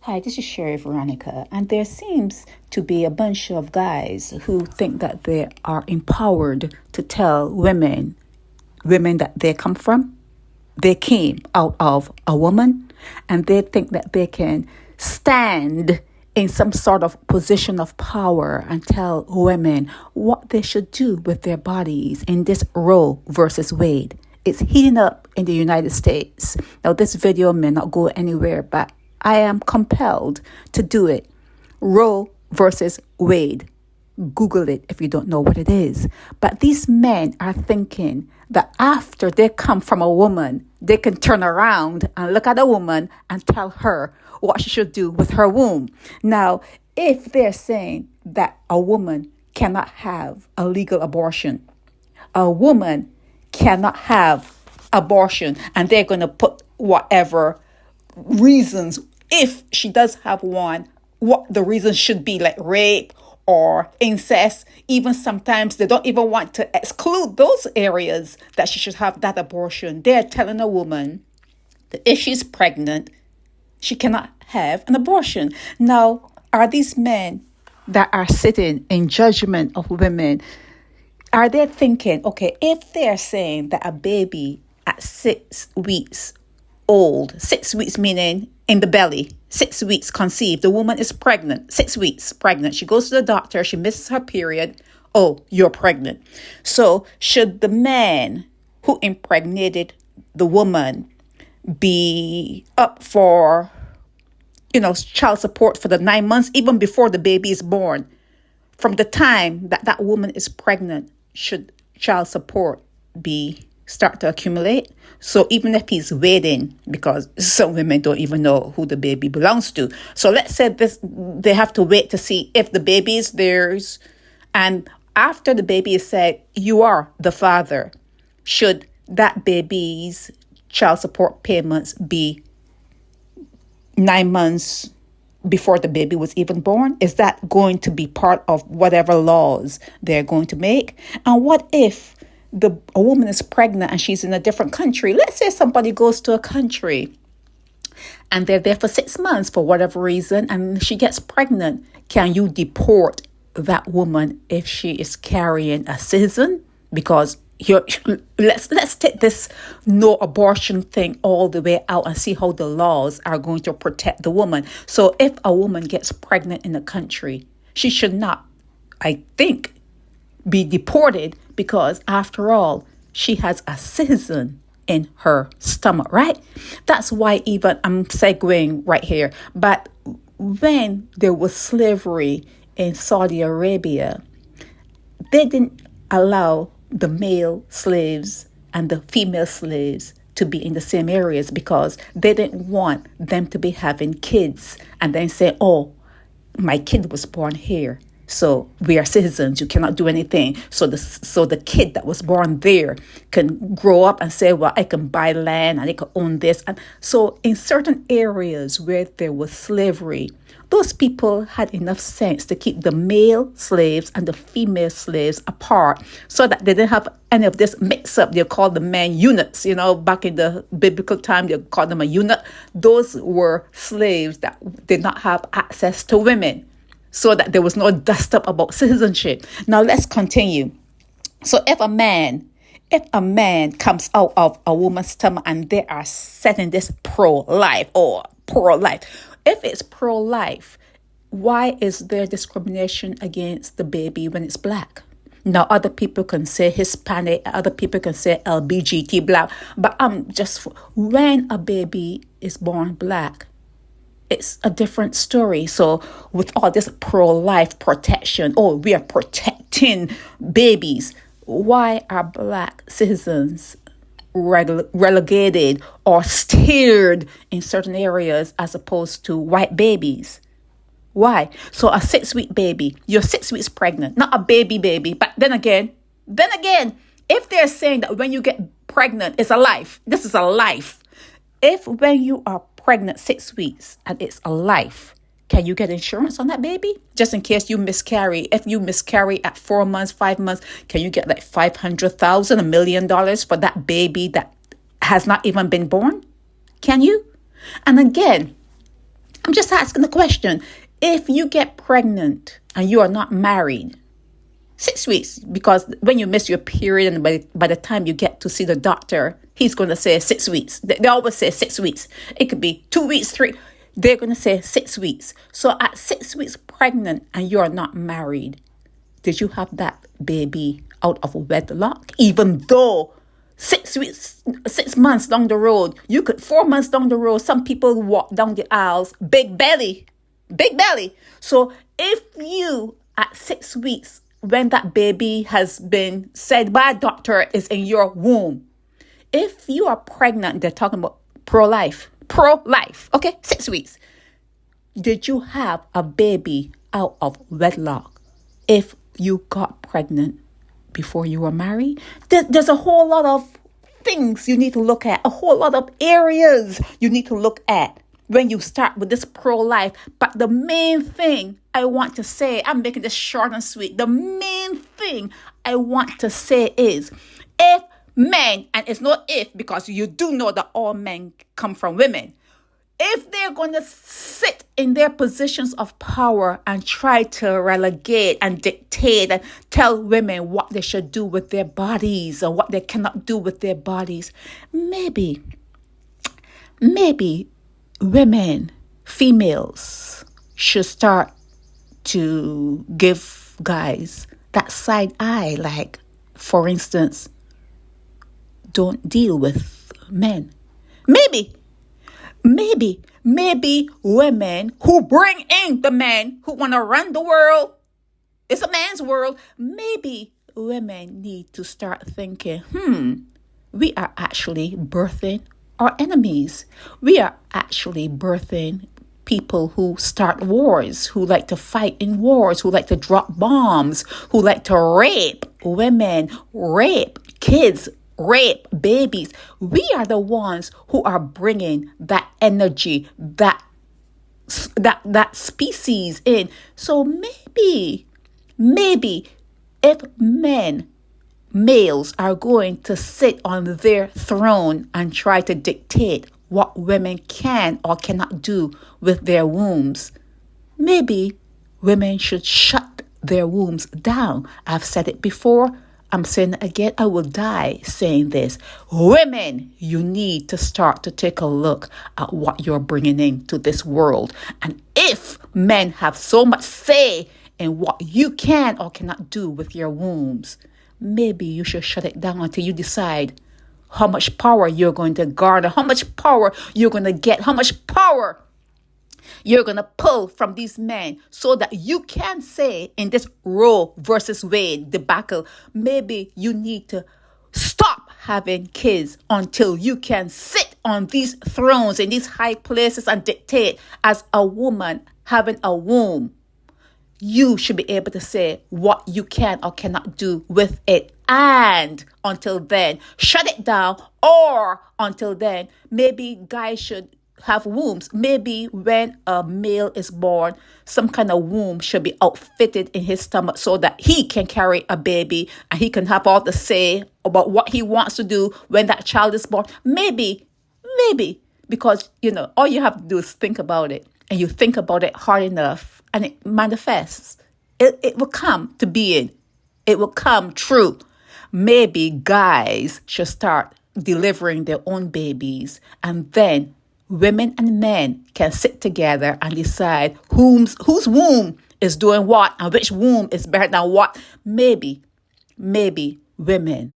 Hi, this is Sherry Veronica, and there seems to be a bunch of guys who think that they are empowered to tell women that they come from, they came out of a woman, and they think that they can stand in some sort of position of power and tell women what they should do with their bodies in this Roe versus Wade. It's heating up in the United States. Now, this video may not go anywhere, but I am compelled to do it. Roe versus Wade. Google it if you don't know what it is. But these men are thinking that after they come from a woman, they can turn around and look at a woman and tell her what she should do with her womb. Now, if they're saying that a woman cannot have a legal abortion, a woman cannot have abortion, and they're going to put whatever reasons, if she does have one, what the reasons should be, like rape or incest. Even sometimes they don't even want to exclude those areas that she should have that abortion. They're telling a woman that if she's pregnant, she cannot have an abortion. Now, are these men that are sitting in judgment of women, are they thinking, okay, if they're saying that a baby at 6 weeks old, 6 weeks meaning in the belly, 6 weeks conceived, the woman is pregnant, 6 weeks pregnant, she goes to the doctor, she misses her period, oh, you're pregnant. So should the man who impregnated the woman be up for, child support for the 9 months, even before the baby is born? From the time that that woman is pregnant, should child support be start to accumulate? So even if he's waiting, because some women don't even know who the baby belongs to. So let's say they have to wait to see if the baby is theirs. And after the baby is said, you are the father, should that baby's child support payments be 9 months before the baby was even born? Is that going to be part of whatever laws they're going to make? And what if a woman is pregnant and she's in a different country? Let's say somebody goes to a country and they're there for 6 months for whatever reason, and she gets pregnant. Can you deport that woman if she is carrying a citizen? Because let's take this no abortion thing all the way out and see how the laws are going to protect the woman. So if a woman gets pregnant in a country, she should not, I think, be deported, because after all, she has a citizen in her stomach, right? That's why even I'm segueing right here. But when there was slavery in Saudi Arabia, they didn't allow the male slaves and the female slaves to be in the same areas, because they didn't want them to be having kids and then say, oh, my kid was born here, so we are citizens, you cannot do anything. So the kid that was born there can grow up and say, well, I can buy land and I can own this. And so in certain areas where there was slavery, those people had enough sense to keep the male slaves and the female slaves apart, so that they didn't have any of this mix up. They called the men eunuchs, back in the biblical time, they called them a eunuch. Those were slaves that did not have access to women, so that there was no dust up about citizenship. Now let's continue. So if a man comes out of a woman's stomach and they are setting this pro-life or pro-life, if it's pro-life, why is there discrimination against the baby when it's black? Now, other people can say Hispanic, other people can say LBGT, black, but when a baby is born black, it's a different story. So with all this pro-life protection, oh, we are protecting babies, why are black citizens relegated or steered in certain areas as opposed to white babies? Why? So a 6-week baby, you're 6 weeks pregnant, not a baby. But then again, if they're saying that when you get pregnant, it's a life, this is a life. If when you are pregnant 6 weeks and it's a life, can you get insurance on that baby? Just in case you miscarry. If you miscarry at 4 months, 5 months, can you get like $500,000, $1 million for that baby that has not even been born? Can you? And again, I'm just asking the question. If you get pregnant and you are not married, 6 weeks, because when you miss your period and by the time you get to see the doctor, he's going to say 6 weeks. They always say 6 weeks. It could be 2 weeks, 3. They're going to say 6 weeks. So at 6 weeks pregnant and you're not married, did you have that baby out of wedlock? Even though 6 weeks, 6 months down the road, 4 months down the road, some people walk down the aisles, big belly. So if you at 6 weeks, when that baby has been said by a doctor is in your womb, if you are pregnant, they're talking about pro-life, okay, 6 weeks. Did you have a baby out of wedlock if you got pregnant before you were married? There's a whole lot of things you need to look at, a whole lot of areas you need to look at when you start with this pro-life. But the main thing I want to say, I'm making this short and sweet. The main thing I want to say is, if men, and it's not if, because you do know that all men come from women, if they're going to sit in their positions of power and try to relegate and dictate and tell women what they should do with their bodies or what they cannot do with their bodies, maybe women, females, should start to give guys that side eye. Like, for instance, don't deal with men. Maybe women who bring in the men who want to run the world, it's a man's world. Maybe women need to start thinking, we are actually birthing our enemies. We are actually birthing people who start wars, who like to fight in wars, who like to drop bombs, who like to rape women, rape kids, rape babies. We are the ones who are bringing that energy, that species in. So maybe if males are going to sit on their throne and try to dictate what women can or cannot do with their wombs, maybe women should shut their wombs down. I've said it before. I'm saying it again. I will die saying this. Women, you need to start to take a look at what you're bringing into this world. And if men have so much say in what you can or cannot do with your wombs, maybe you should shut it down until you decide how much power you're going to garner, how much power you're going to get, how much power you're going to pull from these men so that you can say in this Roe versus Wade debacle, maybe you need to stop having kids until you can sit on these thrones in these high places and dictate. As a woman having a womb, you should be able to say what you can or cannot do with it. And until then, shut it down. Or until then, maybe guys should have wombs. Maybe when a male is born, some kind of womb should be outfitted in his stomach so that he can carry a baby and he can have all the say about what he wants to do when that child is born. Maybe, because, all you have to do is think about it, and you think about it hard enough and it manifests. It will come to being. It will come true. Maybe guys should start delivering their own babies, and then women and men can sit together and decide whose womb is doing what and which womb is better than what. Maybe women